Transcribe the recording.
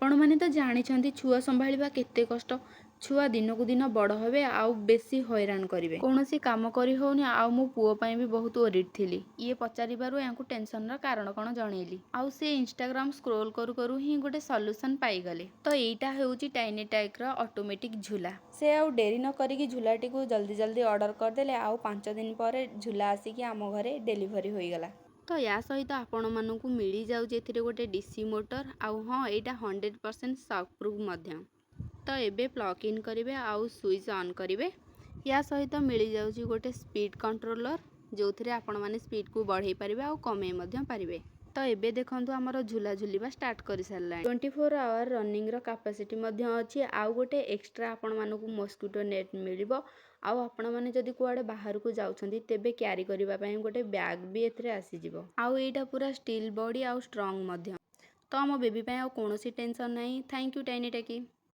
ଆପଣମାନେ ତ ଜାଣିଛନ୍ତି ଛୁଆ ସମ୍ଭାଳିବା କେତେ କଷ୍ଟ। ଛୁଆ ଦିନକୁ ଦିନ ବଡ଼ ହେବେ ଆଉ ବେଶୀ ହଇରାଣ କରିବେ। କୌଣସି କାମ କରି ହେଉନି ଆଉ ମୋ ପୁଅ ପାଇଁ ବି ବହୁତ ଓରିଡ୍ ଥିଲି। ଇଏ ପଚାରିବାରୁ ୟାଙ୍କୁ ଟେନସନର କାରଣ କ'ଣ ଜଣେଇଲି। ଆଉ ସେ ଇନଷ୍ଟାଗ୍ରାମ ସ୍କ୍ରୋଲ କରୁ କରୁ ହିଁ ଗୋଟେ ସଲ୍ୟୁସନ୍ ପାଇଗଲେ। ତ ଏଇଟା ହେଉଛି ଟାଇନି ଟାଇକ୍ର ଅଟୋମେଟିକ୍ ଝୁଲା। ସେ ଆଉ ଡେରି ନ କରିକି ଝୁଲାଟିକୁ ଜଲ୍ଦି ଜଲ୍ଦି ଅର୍ଡ଼ର କରିଦେଲେ ଆଉ 5 ଦିନ ପରେ ଝୁଲା ଆସିକି ଆମ ଘରେ ଡେଲିଭରି ହୋଇଗଲା। ତ ୟା ସହିତ ଆପଣମାନଙ୍କୁ ମିଳିଯାଉଛି ଏଥିରେ ଗୋଟେ DC ମୋଟର ଆଉ ହଁ ଏଇଟା 100% ସକ୍ ପ୍ରୁଫ୍ ମଧ୍ୟ। ତ ଏବେ ପ୍ଲଗ୍ ଇନ୍ କରିବେ ଆଉ ସୁଇଚ୍ ଅନ୍ କରିବେ। ୟା ସହିତ ମିଳିଯାଉଛି ଗୋଟେ ସ୍ପିଡ୍ କଣ୍ଟ୍ରୋଲର ଯେଉଁଥିରେ ଆପଣମାନେ ସ୍ପିଡ୍କୁ ବଢ଼େଇ ପାରିବେ ଆଉ କମେଇ ମଧ୍ୟ ପାରିବେ। ତ ଏବେ ଦେଖନ୍ତୁ ଆମର ଝୁଲା ଝୁଲିବା ଷ୍ଟାର୍ଟ କରିସାରିଲାଣି। 24 ଆୱାର ରନିଂର କାପାସିଟି ମଧ୍ୟ ଅଛି। ଆଉ ଗୋଟେ ଏକ୍ସଟ୍ରା ଆପଣମାନଙ୍କୁ ମସ୍କିଟୋ ନେଟ୍ ମିଳିବ। ଆଉ ଆପଣମାନେ ଯଦି କୁଆଡ଼େ ବାହାରକୁ ଯାଉଛନ୍ତି ତେବେ କ୍ୟାରି କରିବା ପାଇଁ ଗୋଟେ ବ୍ୟାଗ୍ ବି ଏଥିରେ ଆସିଯିବ। ଆଉ ଏଇଟା ପୁରା ଷ୍ଟିଲ୍ ବଡି ଆଉ ଷ୍ଟ୍ରଙ୍ଗ ମଧ୍ୟ। ତ ଆମ ବେବି ପାଇଁ ଆଉ କୌଣସି ଟେନସନ୍ ନାହିଁ। Thank you Tiny ଟାକି।